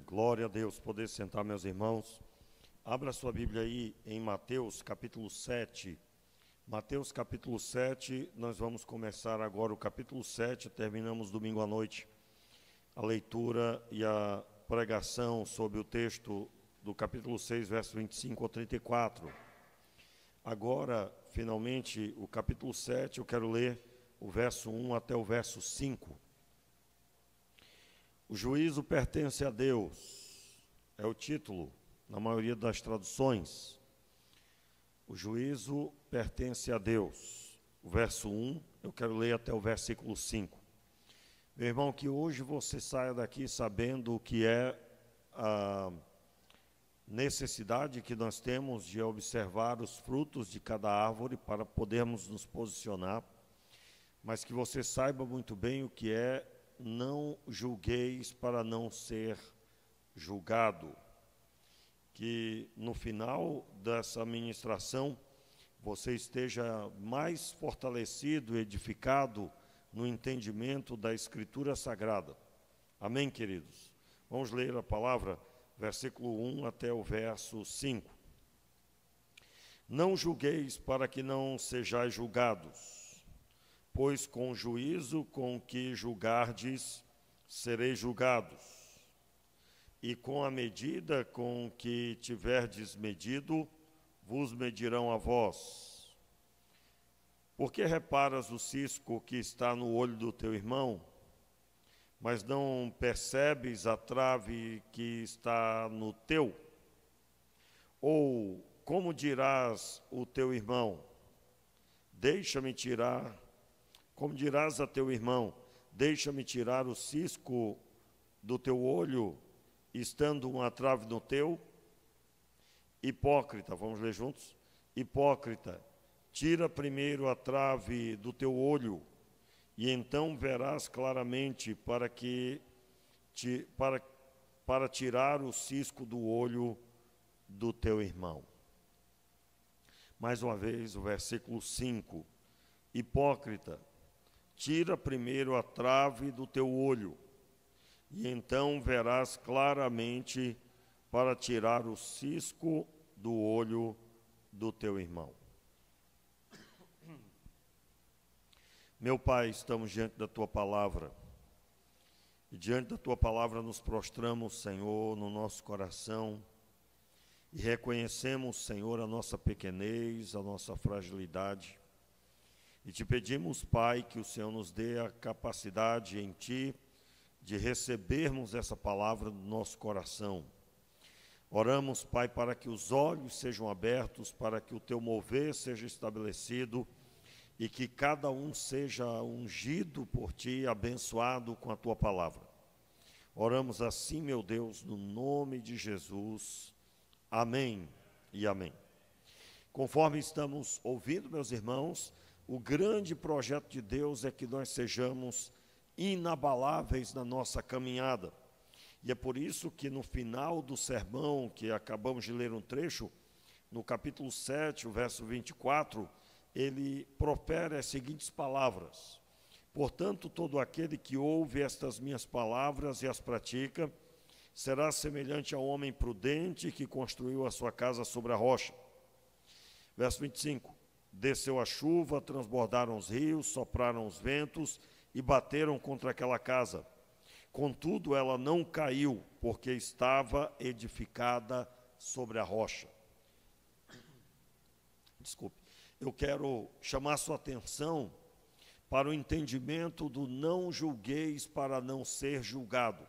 Glória a Deus. Poder sentar, meus irmãos. Abra sua Bíblia aí em Mateus capítulo 7. Mateus capítulo 7, nós vamos começar agora o capítulo 7, terminamos domingo à noite a leitura e a pregação sobre o texto do capítulo 6, verso 25 ao 34. Agora, finalmente, o capítulo 7, eu quero ler o verso 1 até o verso 5. O juízo pertence a Deus, é o título, na maioria das traduções. O juízo pertence a Deus. O verso 1, eu quero ler até o versículo 5. Meu irmão, que hoje você saia daqui sabendo o que é a necessidade que nós temos de observar os frutos de cada árvore para podermos nos posicionar, mas que você saiba muito bem o que é não julgueis para não ser julgado. Que no final dessa ministração você esteja mais fortalecido, edificado no entendimento da Escritura Sagrada. Amém, queridos? Vamos ler a palavra, versículo 1 até o verso 5. Não julgueis para que não sejais julgados, pois com o juízo com que julgardes, sereis julgados. E com a medida com que tiverdes medido, vos medirão a vós. Por que reparas o cisco que está no olho do teu irmão, mas não percebes a trave que está no teu? Ou como dirás o teu irmão, deixa-me tirar... Como dirás a teu irmão, deixa-me tirar o cisco do teu olho, estando uma trave no teu? Hipócrita, vamos ler juntos? Hipócrita, tira primeiro a trave do teu olho, e então verás claramente para tirar o cisco do olho do teu irmão. Mais uma vez, o versículo 5. Hipócrita, tira primeiro a trave do teu olho, e então verás claramente para tirar o cisco do olho do teu irmão. Meu Pai, estamos diante da Tua palavra, e diante da Tua palavra nos prostramos, Senhor, no nosso coração, e reconhecemos, Senhor, a nossa pequenez, a nossa fragilidade. E te pedimos, Pai, que o Senhor nos dê a capacidade em Ti de recebermos essa palavra no nosso coração. Oramos, Pai, para que os olhos sejam abertos, para que o Teu mover seja estabelecido e que cada um seja ungido por Ti, abençoado com a Tua palavra. Oramos assim, meu Deus, no nome de Jesus. Amém e amém. Conforme estamos ouvindo, meus irmãos, o grande projeto de Deus é que nós sejamos inabaláveis na nossa caminhada. E é por isso que no final do sermão, que acabamos de ler um trecho, no capítulo 7, o verso 24, ele profere as seguintes palavras: portanto, todo aquele que ouve estas minhas palavras e as pratica, será semelhante ao homem prudente que construiu a sua casa sobre a rocha. Verso 25. Desceu a chuva, transbordaram os rios, sopraram os ventos e bateram contra aquela casa. Contudo, ela não caiu, porque estava edificada sobre a rocha. Desculpe. Eu quero chamar sua atenção para o entendimento do não julgueis para não ser julgado.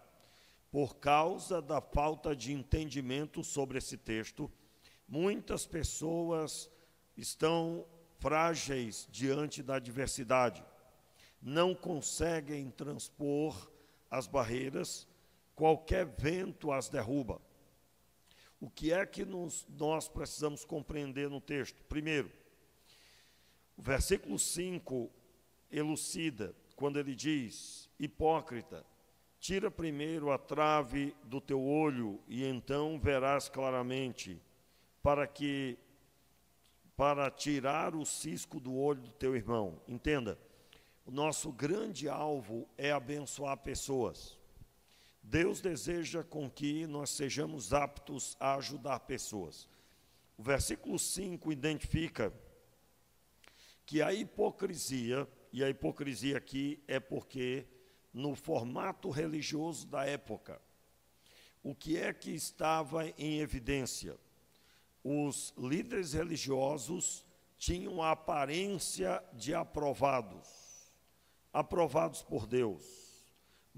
Por causa da falta de entendimento sobre esse texto, muitas pessoas estão frágeis diante da adversidade, não conseguem transpor as barreiras, qualquer vento as derruba. O que é que nós precisamos compreender no texto? Primeiro, o versículo 5 elucida, quando ele diz: hipócrita, tira primeiro a trave do teu olho, e então verás claramente, para tirar o cisco do olho do teu irmão. Entenda, o nosso grande alvo é abençoar pessoas. Deus deseja com que nós sejamos aptos a ajudar pessoas. O versículo 5 identifica que a hipocrisia, e a hipocrisia aqui é porque no formato religioso da época, o que é que estava em evidência? Os líderes religiosos tinham a aparência de aprovados por Deus,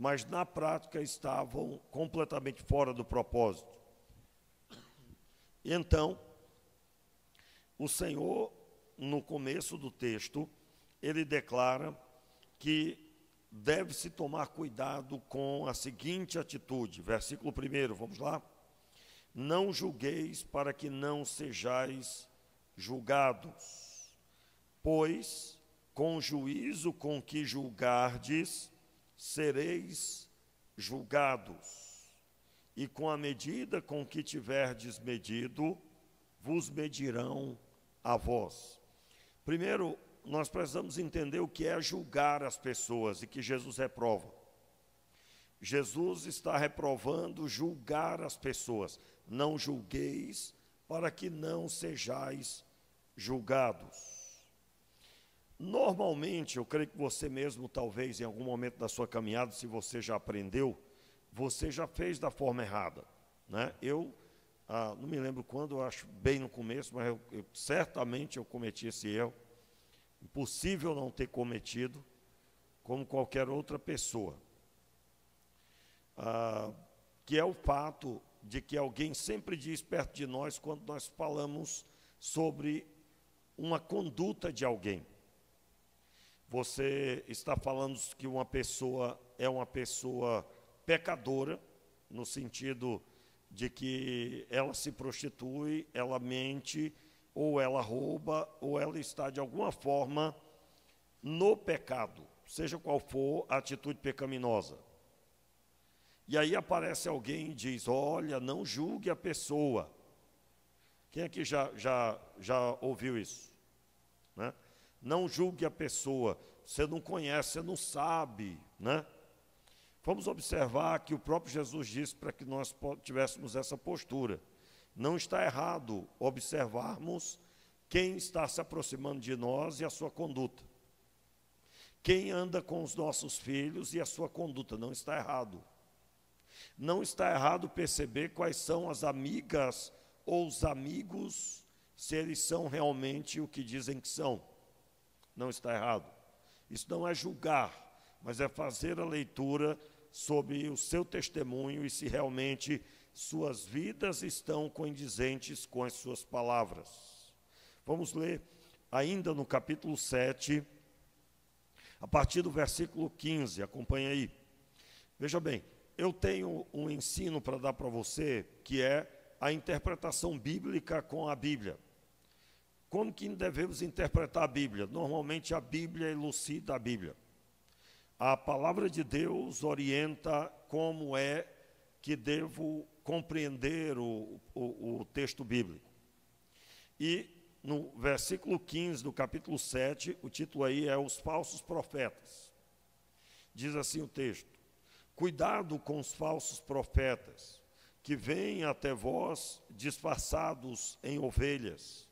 mas na prática estavam completamente fora do propósito. Então, o Senhor, no começo do texto, ele declara que deve-se tomar cuidado com a seguinte atitude. Versículo 1, vamos lá? Não julgueis para que não sejais julgados, pois com o juízo com que julgardes, sereis julgados, e com a medida com que tiverdes medido, vos medirão a vós. Primeiro, nós precisamos entender o que é julgar as pessoas e que Jesus reprova. Jesus está reprovando julgar as pessoas. Não julgueis para que não sejais julgados. Normalmente, eu creio que você mesmo, talvez em algum momento da sua caminhada, se você já aprendeu, você já fez da forma errada, né? Eu não me lembro quando, eu acho bem no começo, mas certamente eu cometi esse erro. Impossível não ter cometido, como qualquer outra pessoa. Que é o fato de que alguém sempre diz perto de nós, quando nós falamos sobre uma conduta de alguém. Você está falando que uma pessoa é uma pessoa pecadora, no sentido de que ela se prostitui, ela mente, ou ela rouba, ou ela está de alguma forma no pecado, seja qual for a atitude pecaminosa. E aí aparece alguém e diz: olha, não julgue a pessoa. Quem aqui já ouviu isso? Né? Não julgue a pessoa, você não conhece, você não sabe, né? Vamos observar que o próprio Jesus disse para que nós tivéssemos essa postura. Não está errado observarmos quem está se aproximando de nós e a sua conduta. Quem anda com os nossos filhos e a sua conduta, não está errado. Não está errado perceber quais são as amigas ou os amigos, se eles são realmente o que dizem que são. Não está errado. Isso não é julgar, mas é fazer a leitura sobre o seu testemunho e se realmente suas vidas estão condizentes com as suas palavras. Vamos ler ainda no capítulo 7, a partir do versículo 15, acompanha aí. Veja bem, eu tenho um ensino para dar para você, que é a interpretação bíblica com a Bíblia. Como que devemos interpretar a Bíblia? Normalmente a Bíblia elucida a Bíblia. A palavra de Deus orienta como é que devo compreender o texto bíblico. E no versículo 15 do capítulo 7, o título aí é Os Falsos Profetas. Diz assim o texto: cuidado com os falsos profetas, que vêm até vós disfarçados em ovelhas,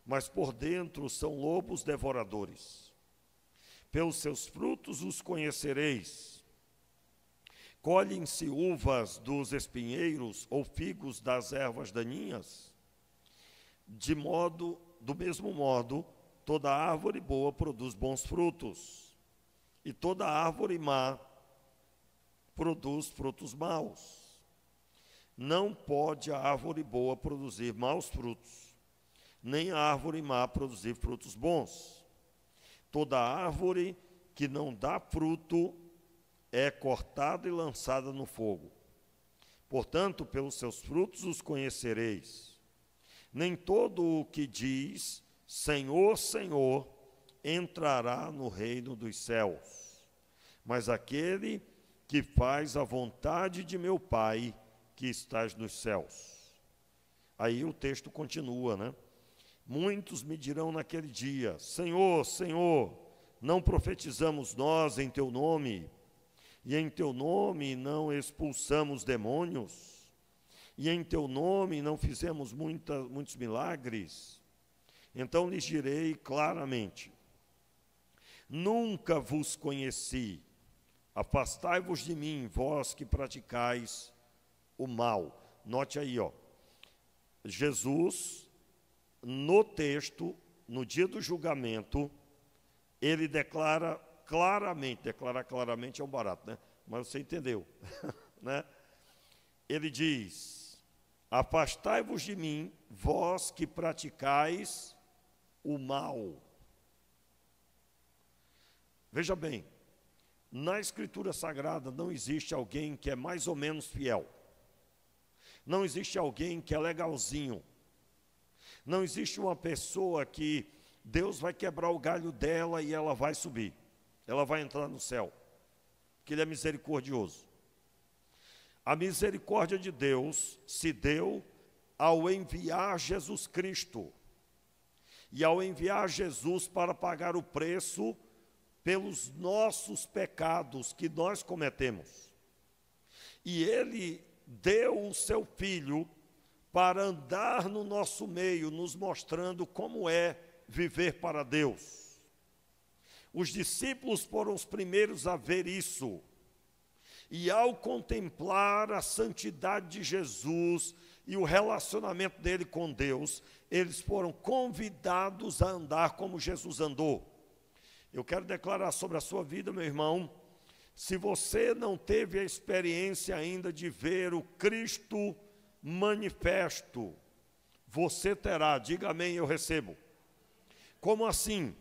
mas por dentro são lobos devoradores. Pelos seus frutos os conhecereis. Colhem-se uvas dos espinheiros ou figos das ervas daninhas? Do mesmo modo, toda árvore boa produz bons frutos, e toda árvore má produz frutos maus. Não pode a árvore boa produzir maus frutos, nem a árvore má produzir frutos bons. Toda árvore que não dá fruto é cortada e lançada no fogo. Portanto, pelos seus frutos os conhecereis. Nem todo o que diz Senhor, Senhor entrará no reino dos céus, mas aquele que faz a vontade de meu Pai que estás nos céus. Aí o texto continua, né? Muitos me dirão naquele dia: Senhor, Senhor, não profetizamos nós em teu nome? e em teu nome não expulsamos demônios, e em teu nome não fizemos muitos milagres? Então lhes direi claramente: nunca vos conheci, afastai-vos de mim, vós que praticais o mal. Note aí, Jesus, no texto, no dia do julgamento, ele declarar claramente é um barato, né? Mas você entendeu, né? Ele diz: afastai-vos de mim, vós que praticais o mal. Veja bem, na Escritura Sagrada não existe alguém que é mais ou menos fiel. Não existe alguém que é legalzinho. Não existe uma pessoa que Deus vai quebrar o galho dela e ela vai subir. Ela vai entrar no céu. Porque Ele é misericordioso. A misericórdia de Deus se deu ao enviar Jesus Cristo. E ao enviar Jesus para pagar o preço pelos nossos pecados que nós cometemos. E Ele deu o seu Filho para andar no nosso meio, nos mostrando como é viver para Deus. Os discípulos foram os primeiros a ver isso. E ao contemplar a santidade de Jesus e o relacionamento dele com Deus, eles foram convidados a andar como Jesus andou. Eu quero declarar sobre a sua vida, meu irmão, se você não teve a experiência ainda de ver o Cristo manifesto, você terá. Diga amém, eu recebo. Como assim?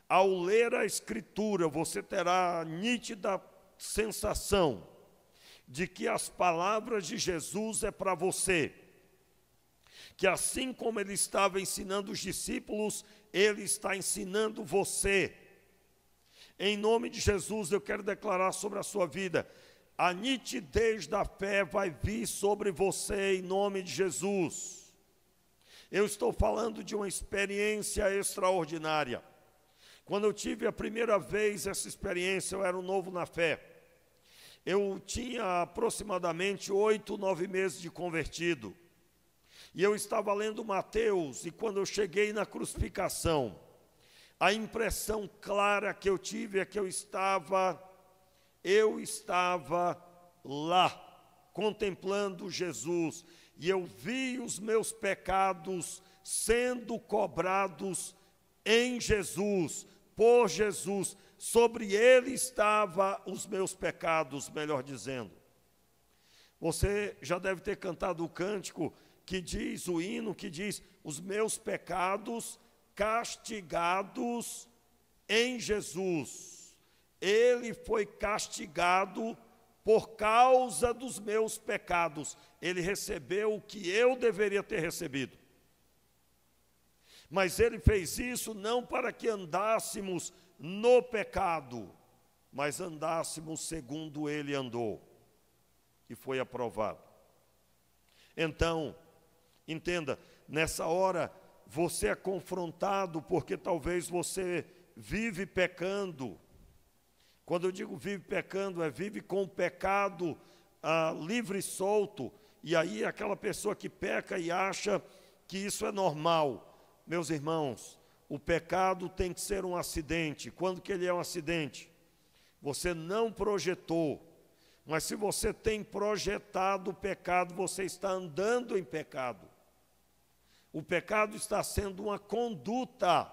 Ao ler a Escritura, você terá a nítida sensação de que as palavras de Jesus é para você. Que assim como Ele estava ensinando os discípulos, Ele está ensinando você. Em nome de Jesus, eu quero declarar sobre a sua vida: a nitidez da fé vai vir sobre você em nome de Jesus. Eu estou falando de uma experiência extraordinária. Quando eu tive a primeira vez essa experiência, eu era um novo na fé. Eu tinha aproximadamente 8, 9 meses de convertido. E eu estava lendo Mateus, e quando eu cheguei na crucificação, a impressão clara que eu tive é que eu estava lá, contemplando Jesus, e eu vi os meus pecados sendo cobrados em Jesus, por Jesus, sobre Ele estavam os meus pecados, melhor dizendo. Você já deve ter cantado o cântico que diz, o hino que diz: os meus pecados castigados em Jesus. Ele foi castigado por causa dos meus pecados. Ele recebeu o que eu deveria ter recebido. Mas Ele fez isso não para que andássemos no pecado, mas andássemos segundo Ele andou. E foi aprovado. Então, entenda, nessa hora você é confrontado porque talvez você vive pecando. Quando eu digo vive pecando, vive com o pecado livre e solto. E aí aquela pessoa que peca e acha que isso é normal. Meus irmãos, o pecado tem que ser um acidente. Quando que ele é um acidente? Você não projetou. Mas se você tem projetado o pecado, você está andando em pecado. O pecado está sendo uma conduta.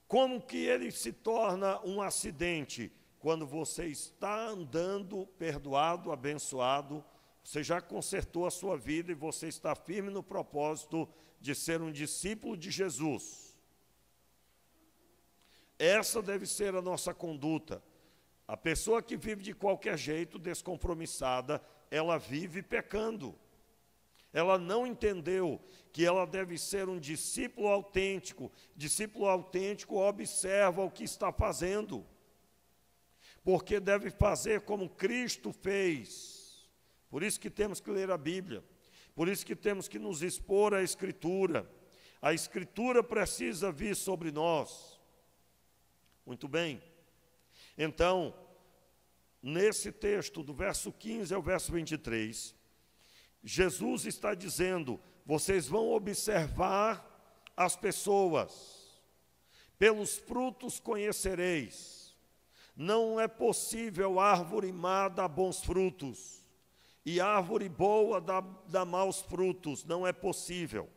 Como que ele se torna um acidente? Quando você está andando perdoado, abençoado, você já consertou a sua vida e você está firme no propósito de ser um discípulo de Jesus. Essa deve ser a nossa conduta. A pessoa que vive de qualquer jeito, descompromissada, ela vive pecando. Ela não entendeu que ela deve ser um discípulo autêntico. Discípulo autêntico observa o que está fazendo, porque deve fazer como Cristo fez. Por isso que temos que ler a Bíblia, por isso que temos que nos expor à Escritura. A Escritura precisa vir sobre nós. Muito bem. Então, nesse texto, do verso 15 ao verso 23, Jesus está dizendo: vocês vão observar as pessoas, pelos frutos conhecereis. Não é possível árvore má dar bons frutos, e árvore boa dá maus frutos, não é possível.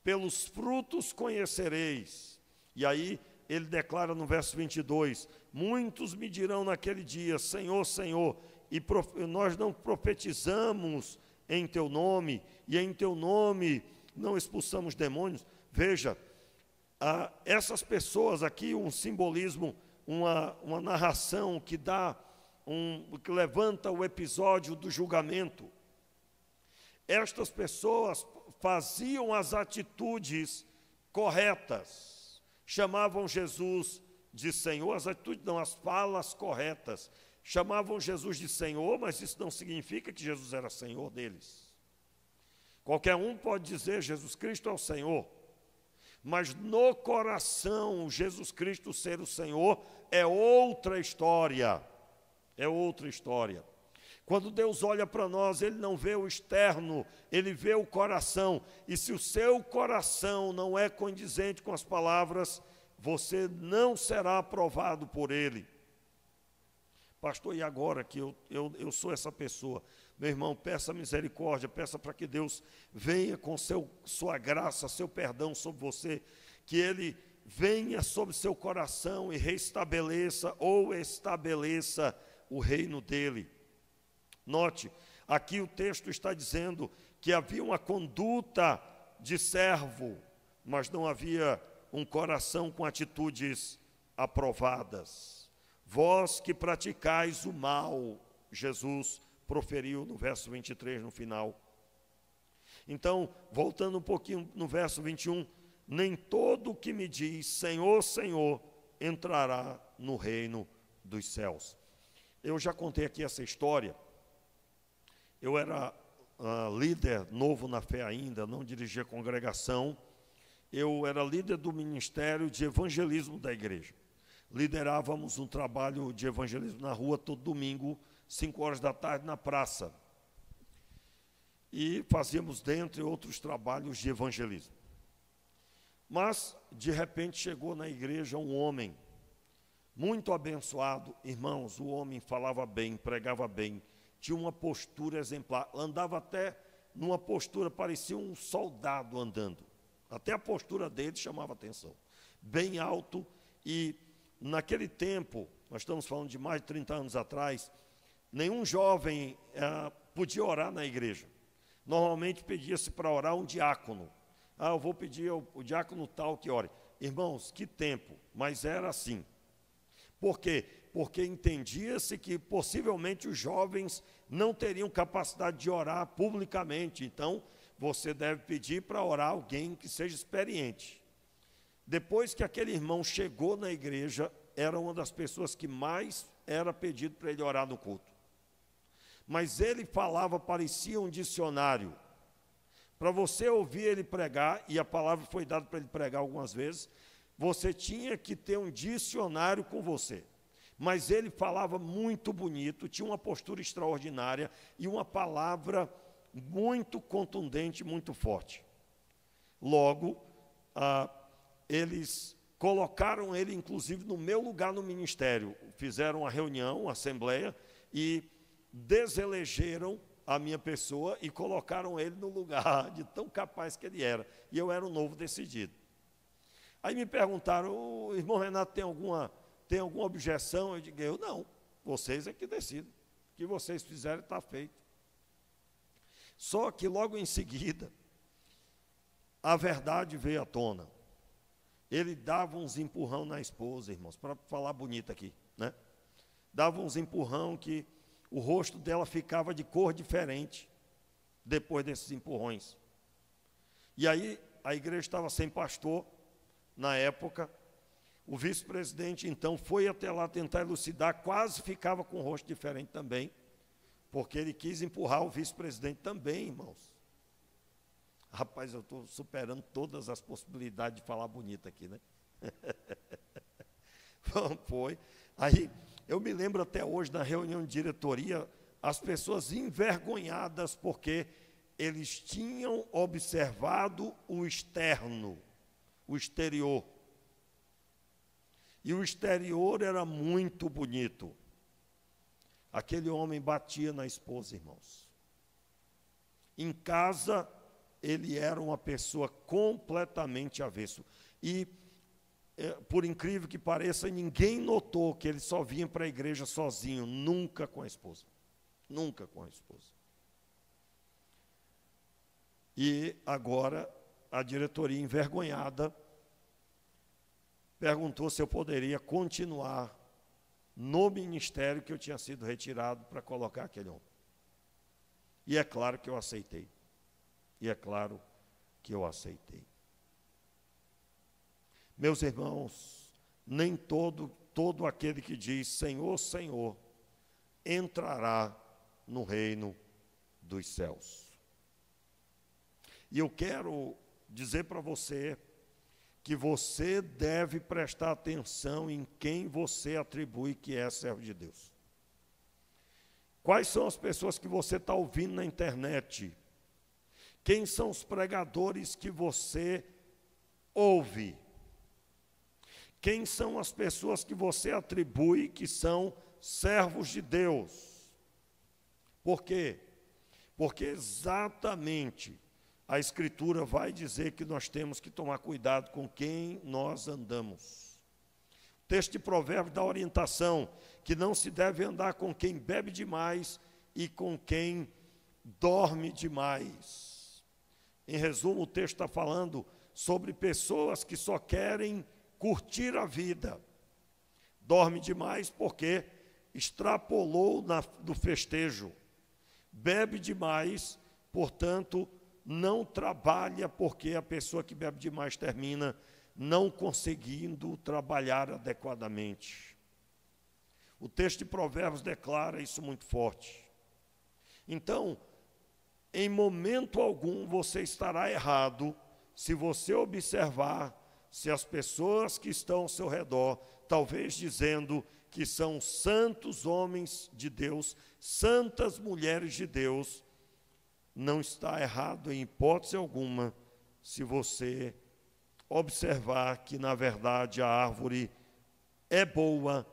Pelos frutos conhecereis. E aí ele declara no verso 22, muitos me dirão naquele dia, Senhor, Senhor, e nós não profetizamos em teu nome, e em teu nome não expulsamos demônios. Veja, essas pessoas aqui, um simbolismo, uma narração que que levanta o episódio do julgamento. Estas pessoas faziam as atitudes corretas, chamavam Jesus de Senhor, as atitudes não, as falas corretas, chamavam Jesus de Senhor, mas isso não significa que Jesus era Senhor deles. Qualquer um pode dizer Jesus Cristo é o Senhor, mas no coração Jesus Cristo ser o Senhor é outra história, é outra história. Quando Deus olha para nós, Ele não vê o externo, Ele vê o coração. E se o seu coração não é condizente com as palavras, você não será aprovado por Ele. Pastor, e agora que eu sou essa pessoa? Meu irmão, peça misericórdia, peça para que Deus venha com sua graça, seu perdão sobre você, que Ele venha sobre seu coração e restabeleça ou estabeleça o reino dEle. Note, aqui o texto está dizendo que havia uma conduta de servo, mas não havia um coração com atitudes aprovadas. Vós que praticais o mal, Jesus proferiu no verso 23 no final. Então, voltando um pouquinho no verso 21, nem todo o que me diz Senhor, Senhor, entrará no reino dos céus. Eu já contei aqui essa história. Eu era líder novo na fé ainda, não dirigia congregação. Eu era líder do ministério de evangelismo da igreja. Liderávamos um trabalho de evangelismo na rua todo domingo, 5 horas da tarde, na praça. E fazíamos, dentre outros trabalhos, de evangelismo. Mas, de repente, chegou na igreja um homem, muito abençoado. Irmãos, o homem falava bem, pregava bem, tinha uma postura exemplar, andava até numa postura, parecia um soldado andando. Até a postura dele chamava atenção. Bem alto, e naquele tempo, nós estamos falando de mais de 30 anos atrás, nenhum jovem podia orar na igreja. Normalmente pedia-se para orar um diácono. Eu vou pedir o diácono tal que ore. Irmãos, que tempo, mas era assim. Por quê? Porque entendia-se que possivelmente os jovens não teriam capacidade de orar publicamente. Então, você deve pedir para orar alguém que seja experiente. Depois que aquele irmão chegou na igreja, era uma das pessoas que mais era pedido para ele orar no culto. Mas ele falava, parecia um dicionário. Para você ouvir ele pregar, e a palavra foi dada para ele pregar algumas vezes, você tinha que ter um dicionário com você. Mas ele falava muito bonito, tinha uma postura extraordinária e uma palavra muito contundente, muito forte. Logo, eles colocaram ele, inclusive, no meu lugar no ministério. Fizeram uma reunião, uma assembleia, e deselegeram a minha pessoa e colocaram ele no lugar de tão capaz que ele era. E eu era um novo decidido. Aí me perguntaram, o irmão Renato tem alguma objeção? Eu digo, não, vocês é que decidem. O que vocês fizerem está feito. Só que logo em seguida, a verdade veio à tona. Ele dava uns empurrão na esposa, irmãos, para falar bonito aqui, né? Dava uns empurrão que o rosto dela ficava de cor diferente depois desses empurrões. E aí a igreja estava sem pastor na época. O vice-presidente então foi até lá tentar elucidar, quase ficava com o rosto diferente também, porque ele quis empurrar o vice-presidente também, irmãos. Rapaz, eu estou superando todas as possibilidades de falar bonito aqui, né? Foi. Aí, eu me lembro até hoje, na reunião de diretoria, as pessoas envergonhadas porque eles tinham observado o externo, o exterior. E o exterior era muito bonito. Aquele homem batia na esposa, irmãos. Em casa, ele era uma pessoa completamente avesso. E, por incrível que pareça, ninguém notou que ele só vinha para a igreja sozinho, nunca com a esposa. Nunca com a esposa. E agora, a diretoria envergonhada perguntou se eu poderia continuar no ministério que eu tinha sido retirado para colocar aquele homem. E é claro que eu aceitei. E é claro que eu aceitei. Meus irmãos, nem todo aquele que diz Senhor, Senhor, entrará no reino dos céus. E eu quero dizer para você que você deve prestar atenção em quem você atribui que é servo de Deus. Quais são as pessoas que você está ouvindo na internet? Quem são os pregadores que você ouve? Quem são as pessoas que você atribui que são servos de Deus? Por quê? Porque exatamente a Escritura vai dizer que nós temos que tomar cuidado com quem nós andamos. O texto de Provérbios dá orientação que não se deve andar com quem bebe demais e com quem dorme demais. Em resumo, o texto está falando sobre pessoas que só querem curtir a vida. Dorme demais porque extrapolou do festejo. Bebe demais, portanto, não trabalha, porque a pessoa que bebe demais termina não conseguindo trabalhar adequadamente. O texto de Provérbios declara isso muito forte. Então, em momento algum você estará errado se você observar se as pessoas que estão ao seu redor, talvez dizendo que são santos homens de Deus, santas mulheres de Deus, não está errado em hipótese alguma se você observar que, na verdade, a árvore é boa,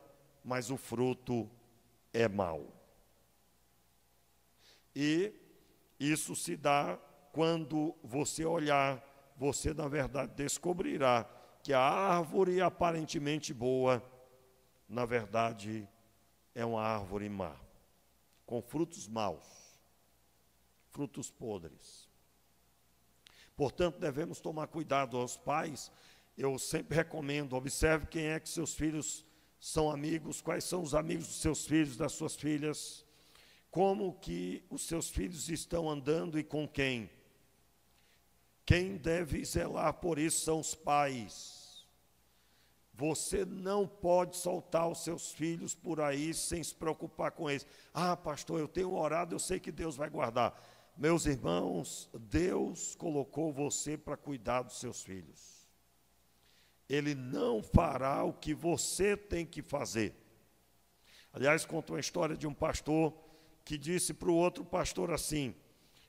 mas o fruto é mau. E isso se dá quando você olhar, você, na verdade, descobrirá que a árvore aparentemente boa, na verdade, é uma árvore má, com frutos maus. Frutos podres. Portanto, devemos tomar cuidado aos pais. Eu sempre recomendo, observe quem é que seus filhos são amigos, quais são os amigos dos seus filhos, das suas filhas, como que os seus filhos estão andando e com quem. Quem deve zelar por isso são os pais. Você não pode soltar os seus filhos por aí sem se preocupar com eles. Ah, pastor, eu tenho orado, eu sei que Deus vai guardar. Meus irmãos, Deus colocou você para cuidar dos seus filhos. Ele não fará o que você tem que fazer. Aliás, conta uma história de um pastor que disse para o outro pastor assim: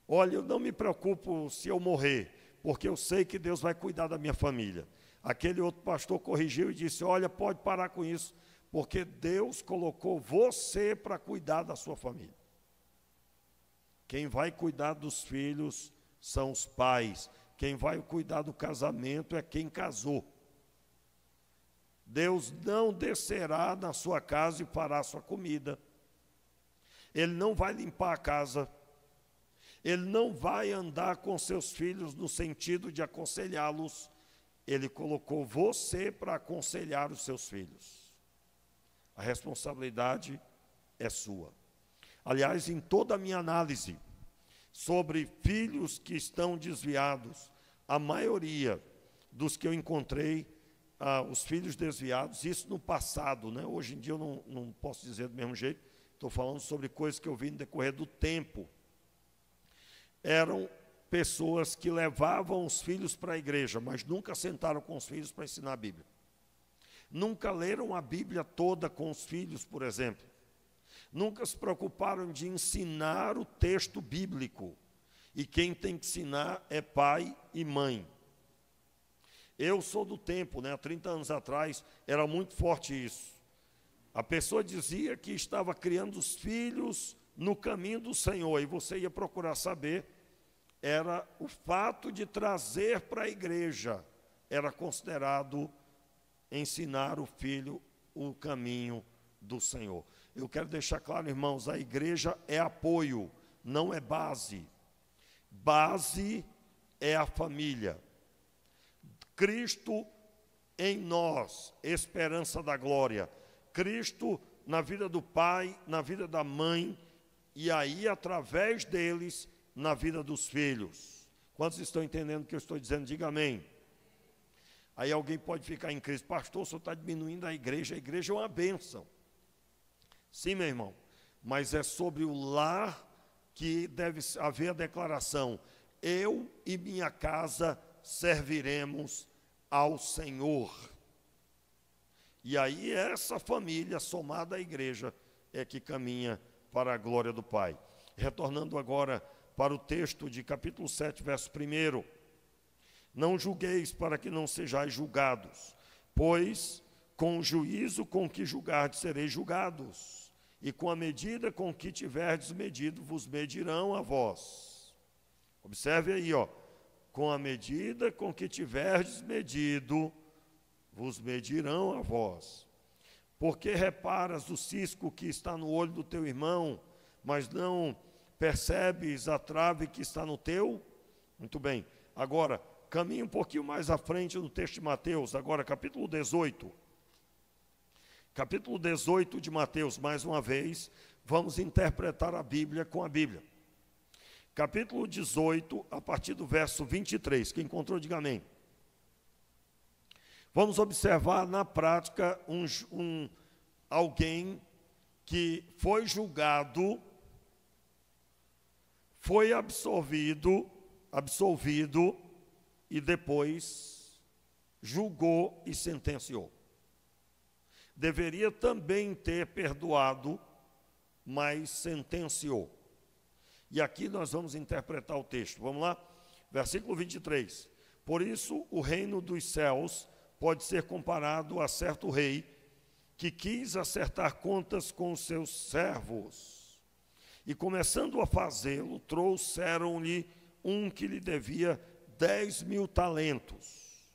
olha, eu não me preocupo se eu morrer, porque eu sei que Deus vai cuidar da minha família. Aquele outro pastor corrigiu e disse: olha, pode parar com isso, porque Deus colocou você para cuidar da sua família. Quem vai cuidar dos filhos são os pais. Quem vai cuidar do casamento é quem casou. Deus não descerá na sua casa e fará a sua comida. Ele não vai limpar a casa. Ele não vai andar com seus filhos no sentido de aconselhá-los. Ele colocou você para aconselhar os seus filhos. A responsabilidade é sua. Aliás, em toda a minha análise sobre filhos que estão desviados, a maioria dos que eu encontrei, os filhos desviados, isso no passado, né? Hoje em dia eu não posso dizer do mesmo jeito, estou falando sobre coisas que eu vi no decorrer do tempo. Eram pessoas que levavam os filhos para a igreja, mas nunca sentaram com os filhos para ensinar a Bíblia. nunca leram a Bíblia toda com os filhos, por exemplo. Nunca se preocuparam de ensinar o texto bíblico. E quem tem que ensinar é pai e mãe. Eu sou do tempo, há 30 anos atrás, era muito forte isso. A pessoa dizia que estava criando os filhos no caminho do Senhor, e você ia procurar saber, era o fato de trazer para a igreja, era considerado ensinar o filho o caminho do Senhor. Eu quero deixar claro, irmãos, a igreja é apoio, não é base. Base é a família. Cristo em nós, esperança da glória. Cristo na vida do pai, na vida da mãe, e aí, através deles, na vida dos filhos. Quantos estão entendendo o que eu estou dizendo? Diga amém. Aí alguém pode ficar em crise. Pastor, o senhor está diminuindo a igreja é uma bênção. Sim, meu irmão, mas é sobre o lar que deve haver a declaração: eu e minha casa serviremos ao Senhor. E aí essa família, somada à igreja, é que caminha para a glória do Pai. Retornando agora para o texto de capítulo 7, verso 1. Não julgueis para que não sejais julgados, pois com o juízo com que julgardes sereis julgados, e com a medida com que tiverdes medido, vos medirão a vós. Observe aí, com a medida com que tiverdes medido, vos medirão a vós. Porque reparas o cisco que está no olho do teu irmão, mas não percebes a trave que está no teu? Muito bem. Agora, caminhe um pouquinho mais à frente no texto de Mateus, agora capítulo 18. Capítulo 18 de Mateus, mais uma vez, vamos interpretar a Bíblia com a Bíblia. Capítulo 18, a partir do verso 23. Quem encontrou, diga amém. Vamos observar na prática alguém que foi julgado, foi absolvido e depois julgou e sentenciou. Deveria também ter perdoado, mas sentenciou. E aqui nós vamos interpretar o texto. Vamos lá? Versículo 23. Por isso, o reino dos céus pode ser comparado a certo rei que quis acertar contas com os seus servos. E começando a fazê-lo, trouxeram-lhe um que lhe devia 10.000 talentos.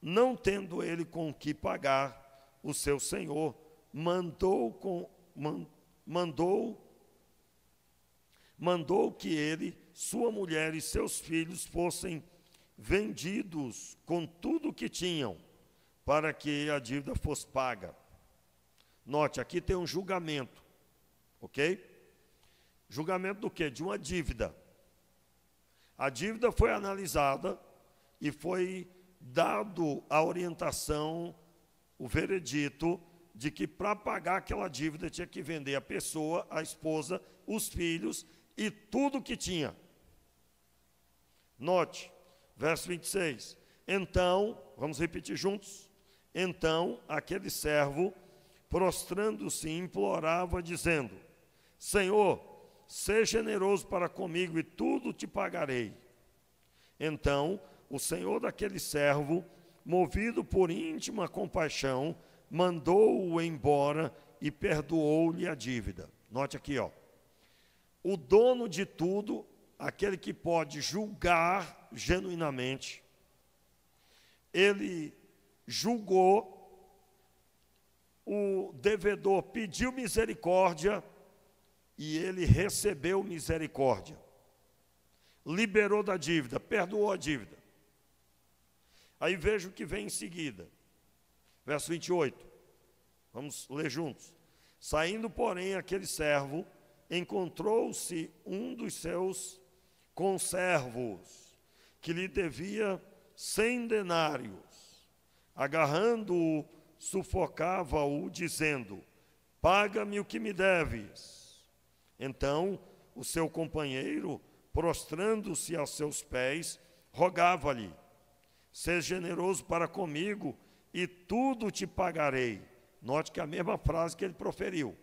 Não tendo ele com que pagar, o seu senhor mandou que ele, sua mulher e seus filhos fossem vendidos com tudo o que tinham, para que a dívida fosse paga. Note, aqui tem um julgamento, ok? Julgamento do quê? De uma dívida. A dívida foi analisada e foi dado a orientação, o veredito, de que para pagar aquela dívida tinha que vender a pessoa, a esposa, os filhos e tudo o que tinha. Note, verso 26. Então, vamos repetir juntos. Então, aquele servo, prostrando-se, implorava, dizendo: Senhor, seja generoso para comigo e tudo te pagarei. Então, o senhor daquele servo, movido por íntima compaixão, mandou-o embora e perdoou-lhe a dívida. Note aqui, o dono de tudo, aquele que pode julgar genuinamente, ele julgou, o devedor pediu misericórdia e ele recebeu misericórdia. Liberou da dívida, perdoou a dívida. Aí veja o que vem em seguida. Verso 28. Vamos ler juntos. Saindo, porém, aquele servo, encontrou-se um dos seus conservos, que lhe devia 100 denários. Agarrando-o, sufocava-o, dizendo: paga-me o que me deves. Então, o seu companheiro, prostrando-se aos seus pés, rogava-lhe: seja generoso para comigo e tudo te pagarei. Note que é a mesma frase que ele proferiu,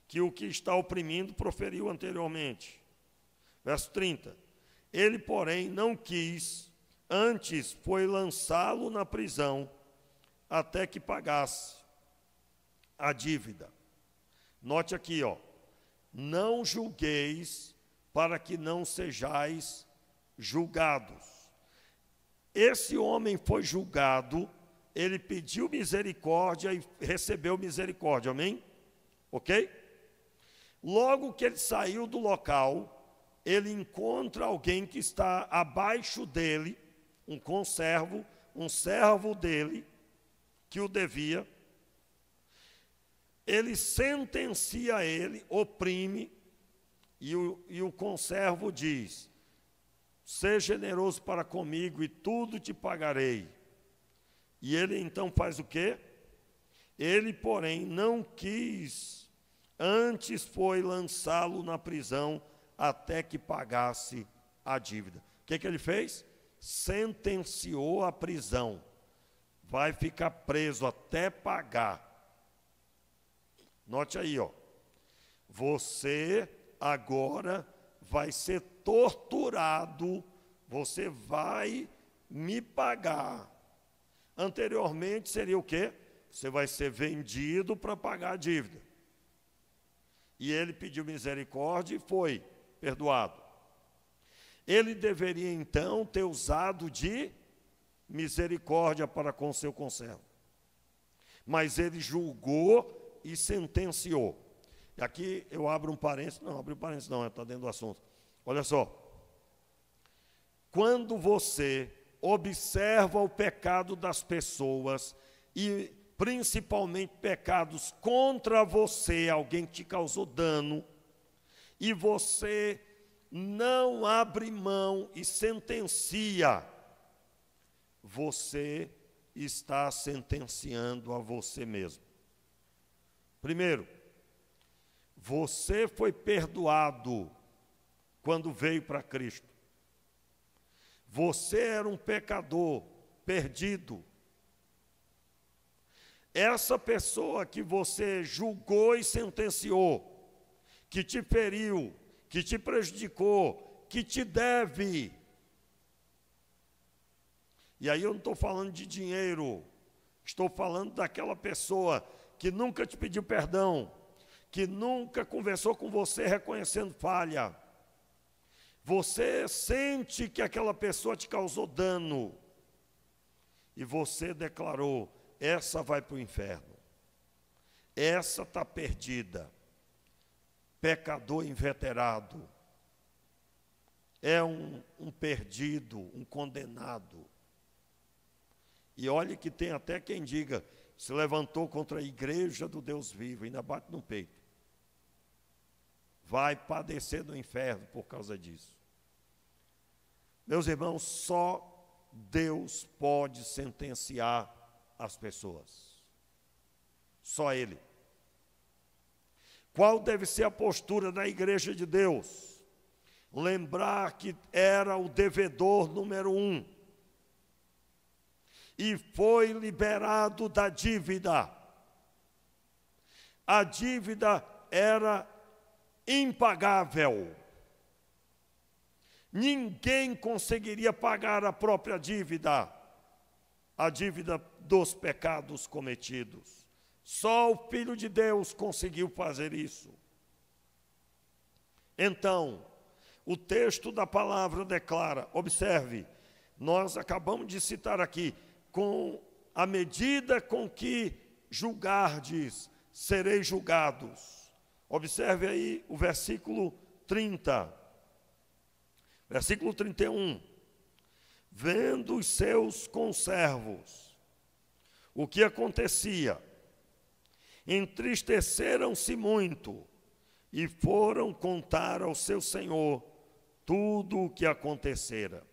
que o que está oprimindo proferiu anteriormente. Verso 30. Ele, porém, não quis, antes foi lançá-lo na prisão, até que pagasse a dívida. Note aqui, não julgueis para que não sejais julgados. Esse homem foi julgado, ele pediu misericórdia e recebeu misericórdia, amém? Ok? Logo que ele saiu do local, ele encontra alguém que está abaixo dele, um conservo, um servo dele, que o devia. Ele sentencia ele, oprime, e o conservo diz: seja generoso para comigo e tudo te pagarei. E ele então faz o quê? Ele, porém, não quis, antes foi lançá-lo na prisão até que pagasse a dívida. O que ele fez? Sentenciou a prisão. Vai ficar preso até pagar. Note aí, você agora vai ser torturado, você vai me pagar. Anteriormente seria o quê? Você vai ser vendido para pagar a dívida. E ele pediu misericórdia e foi perdoado. Ele deveria então ter usado de misericórdia para com seu conservo. Mas ele julgou e sentenciou. E aqui eu abro um parênteses, não, abro um parênteses não, está dentro do assunto. Olha só, quando você observa o pecado das pessoas, e principalmente pecados contra você, alguém que te causou dano, e você não abre mão e sentencia, você está sentenciando a você mesmo. Primeiro, você foi perdoado quando veio para Cristo. Você era um pecador perdido. Essa pessoa que você julgou e sentenciou, que te feriu, que te prejudicou, que te deve. E aí eu não estou falando de dinheiro, estou falando daquela pessoa que nunca te pediu perdão, que nunca conversou com você reconhecendo falha. Você sente que aquela pessoa te causou dano e você declarou: essa vai para o inferno, essa está perdida, pecador inveterado, é um perdido, um condenado. E olhe que tem até quem diga: se levantou contra a igreja do Deus vivo, ainda bate no peito. Vai padecer no inferno por causa disso. Meus irmãos, só Deus pode sentenciar as pessoas. Só Ele. Qual deve ser a postura da igreja de Deus? Lembrar que era o devedor número 1. E foi liberado da dívida. A dívida era impagável. Ninguém conseguiria pagar a própria dívida, a dívida dos pecados cometidos. Só o Filho de Deus conseguiu fazer isso. Então, o texto da palavra declara, observe, nós acabamos de citar aqui, com a medida com que julgardes, sereis julgados. Observe aí o versículo 30. Versículo 31. Vendo os seus conservos, o que acontecia, entristeceram-se muito e foram contar ao seu senhor tudo o que acontecera.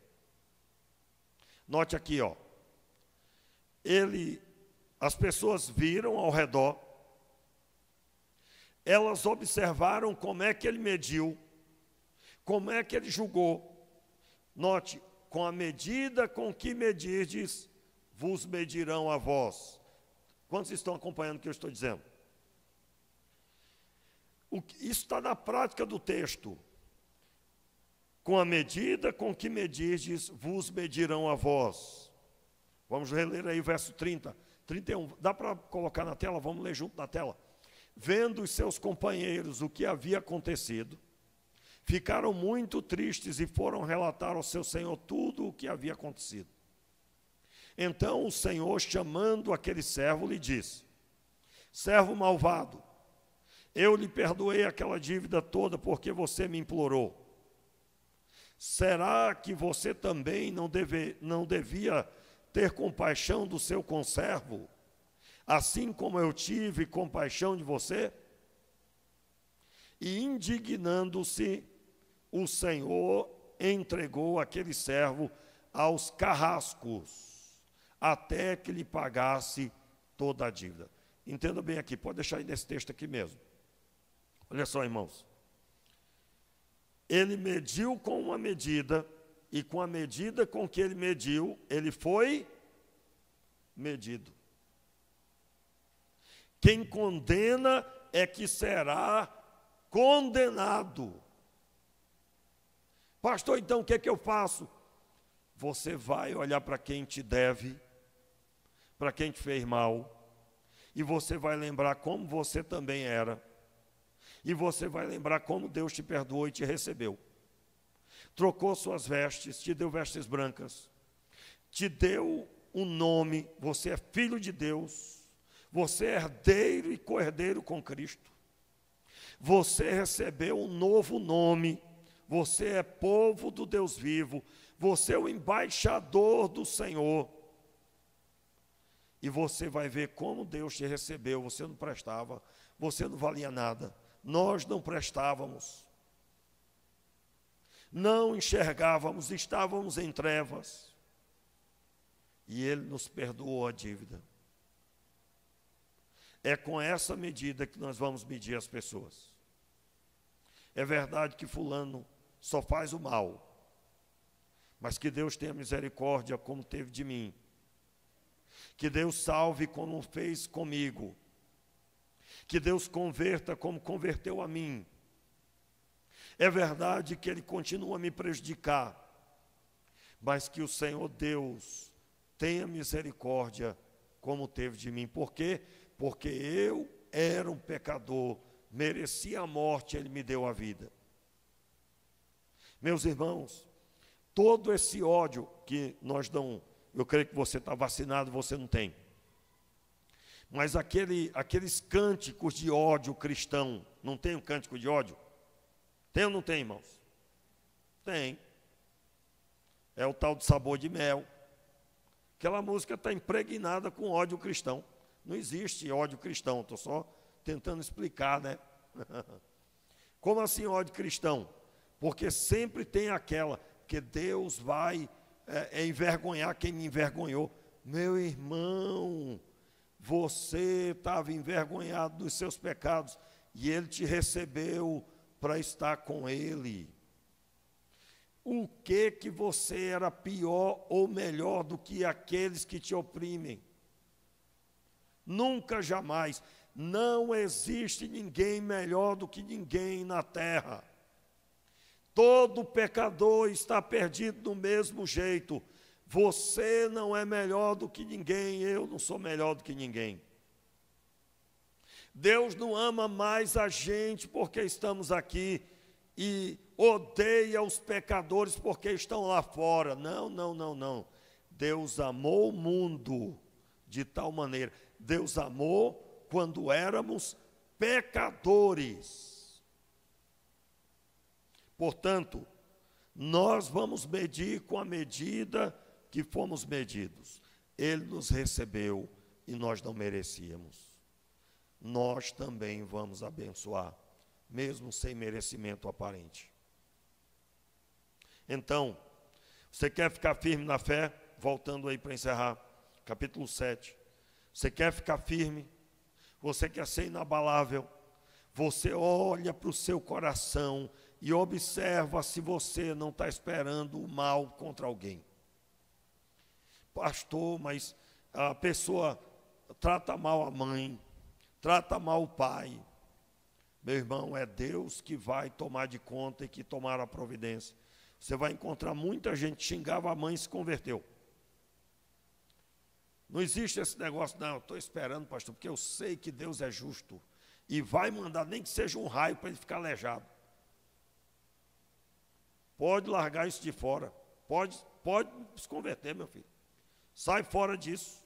Note aqui, as pessoas viram ao redor, elas observaram como é que ele mediu, como é que ele julgou. Note, com a medida com que medirdes, vos medirão a vós. Quantos estão acompanhando o que eu estou dizendo? Isso está na prática do texto. Com a medida com que medirdes, vos medirão a vós. Vamos reler aí o verso 30, 31. Dá para colocar na tela? Vamos ler junto na tela. Vendo os seus companheiros o que havia acontecido, ficaram muito tristes e foram relatar ao seu senhor tudo o que havia acontecido. Então o Senhor, chamando aquele servo, lhe disse: servo malvado, eu lhe perdoei aquela dívida toda porque você me implorou. Será que você também não devia ter compaixão do seu conservo, assim como eu tive compaixão de você? E indignando-se, o Senhor entregou aquele servo aos carrascos, até que lhe pagasse toda a dívida. Entenda bem aqui, pode deixar aí nesse texto aqui mesmo. Olha só, irmãos. Ele mediu com uma medida, e com a medida com que ele mediu, ele foi medido. Quem condena é que será condenado. Pastor, então o que é que eu faço? Você vai olhar para quem te deve, para quem te fez mal, e você vai lembrar como você também era, e você vai lembrar como Deus te perdoou e te recebeu. Trocou suas vestes, te deu vestes brancas, te deu um nome, você é filho de Deus, você é herdeiro e co-herdeiro com Cristo. Você recebeu um novo nome, você é povo do Deus vivo, você é o embaixador do Senhor. E você vai ver como Deus te recebeu. Você não prestava, você não valia nada, nós não prestávamos, não enxergávamos, estávamos em trevas, e Ele nos perdoou a dívida. É com essa medida que nós vamos medir as pessoas. É verdade que fulano só faz o mal, mas que Deus tenha misericórdia como teve de mim, que Deus salve como fez comigo, que Deus converta como converteu a mim. É verdade que ele continua a me prejudicar, mas que o Senhor Deus tenha misericórdia como teve de mim. Por quê? Porque eu era um pecador, merecia a morte, Ele me deu a vida. Meus irmãos, todo esse ódio que nós não, eu creio que você está vacinado, você não tem. Mas aqueles cânticos de ódio cristão, não tem um cântico de ódio? Tem ou não tem, irmãos? Tem. É o tal de Sabor de Mel. Aquela música está impregnada com ódio cristão. Não existe ódio cristão, estou só tentando explicar, né? Como assim ódio cristão? Porque sempre tem aquela que Deus vai envergonhar quem me envergonhou. Meu irmão, você estava envergonhado dos seus pecados e Ele te recebeu para estar com Ele. O que você era pior ou melhor do que aqueles que te oprimem? Nunca, jamais. Não existe ninguém melhor do que ninguém na terra. Todo pecador está perdido do mesmo jeito. Você não é melhor do que ninguém, eu não sou melhor do que ninguém. Deus não ama mais a gente porque estamos aqui e odeia os pecadores porque estão lá fora. Não, não, não, não. Deus amou o mundo de tal maneira. Deus amou quando éramos pecadores. Portanto, nós vamos medir com a medida que fomos medidos. Ele nos recebeu e nós não merecíamos. Nós também vamos abençoar, mesmo sem merecimento aparente. Então, você quer ficar firme na fé? Voltando aí para encerrar, capítulo 7. Você quer ficar firme? Você quer ser inabalável? Você olha para o seu coração e observa se você não está esperando o mal contra alguém. Pastor, mas a pessoa trata mal a mãe, trata mal o pai. Meu irmão, é Deus que vai tomar de conta e que tomar a providência. Você vai encontrar muita gente que xingava a mãe e se converteu. Não existe esse negócio, não, eu estou esperando, pastor, porque eu sei que Deus é justo. E vai mandar, nem que seja um raio para ele ficar aleijado. Pode largar isso de fora. Pode se converter, meu filho. Sai fora disso.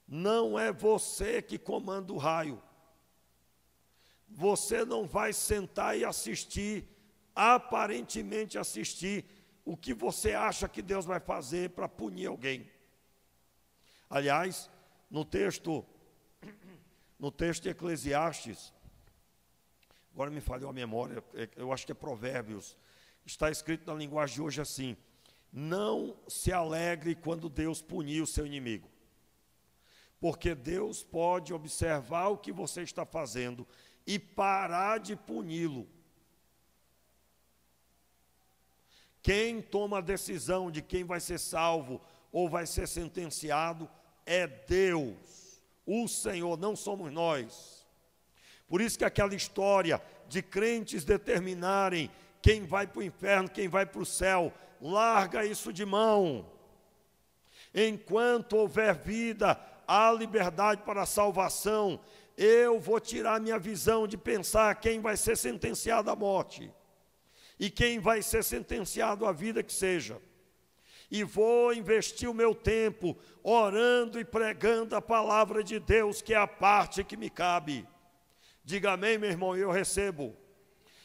Não é você que comanda o raio. Você não vai sentar e assistir, aparentemente assistir, o que você acha que Deus vai fazer para punir alguém. Aliás, no texto de Eclesiastes, agora me falhou a memória, eu acho que é Provérbios, está escrito na linguagem de hoje assim: não se alegre quando Deus punir o seu inimigo, porque Deus pode observar o que você está fazendo e parar de puni-lo. Quem toma a decisão de quem vai ser salvo ou vai ser sentenciado é Deus, o Senhor, não somos nós. Por isso que aquela história de crentes determinarem quem vai para o inferno, quem vai para o céu, larga isso de mão. Enquanto houver vida, há liberdade para a salvação. Eu vou tirar minha visão de pensar quem vai ser sentenciado à morte e quem vai ser sentenciado à vida que seja. E vou investir o meu tempo orando e pregando a palavra de Deus, que é a parte que me cabe. Diga amém, meu irmão, eu recebo.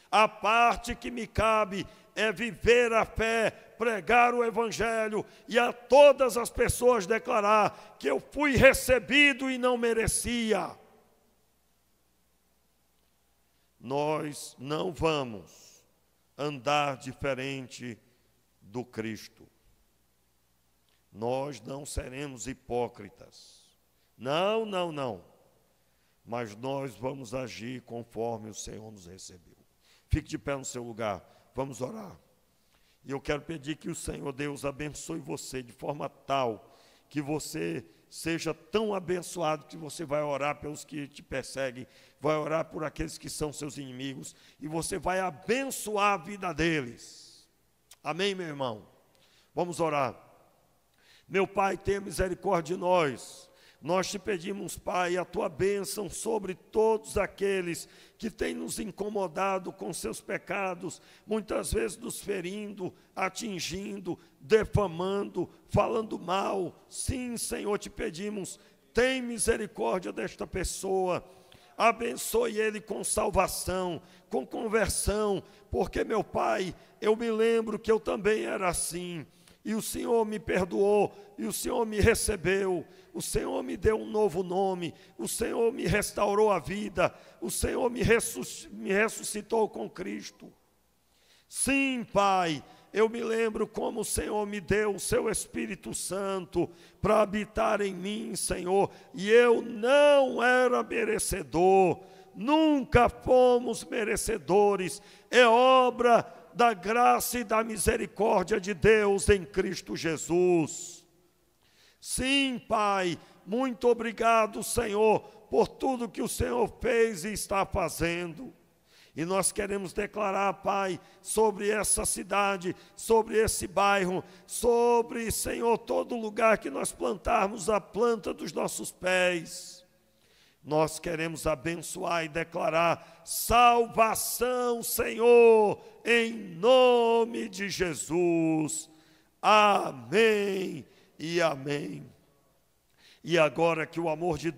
A parte que me cabe é viver a fé, pregar o evangelho e a todas as pessoas declarar que eu fui recebido e não merecia. Nós não vamos andar diferente do Cristo. Nós não seremos hipócritas. Não. Mas nós vamos agir conforme o Senhor nos recebeu. Fique de pé no seu lugar. Vamos orar. E eu quero pedir que o Senhor Deus abençoe você de forma tal que você seja tão abençoado que você vai orar pelos que te perseguem, vai orar por aqueles que são seus inimigos e você vai abençoar a vida deles. Amém, meu irmão? Vamos orar. Meu Pai, tenha misericórdia de nós. Nós te pedimos, Pai, a tua bênção sobre todos aqueles que têm nos incomodado com seus pecados, muitas vezes nos ferindo, atingindo, defamando, falando mal. Sim, Senhor, te pedimos, tem misericórdia desta pessoa. Abençoe ele com salvação, com conversão, porque, meu Pai, eu me lembro que eu também era assim. E o Senhor me perdoou, e o Senhor me recebeu, o Senhor me deu um novo nome, o Senhor me restaurou a vida, o Senhor me ressuscitou com Cristo. Sim, Pai, eu me lembro como o Senhor me deu o seu Espírito Santo para habitar em mim, Senhor, e eu não era merecedor, nunca fomos merecedores, é obra da graça e da misericórdia de Deus em Cristo Jesus. Sim, Pai, muito obrigado, Senhor, por tudo que o Senhor fez e está fazendo. E nós queremos declarar, Pai, sobre essa cidade, sobre esse bairro, sobre, Senhor, todo lugar que nós plantarmos a planta dos nossos pés. Nós queremos abençoar e declarar salvação, Senhor, em nome de Jesus. Amém e amém. E agora que o amor de Deus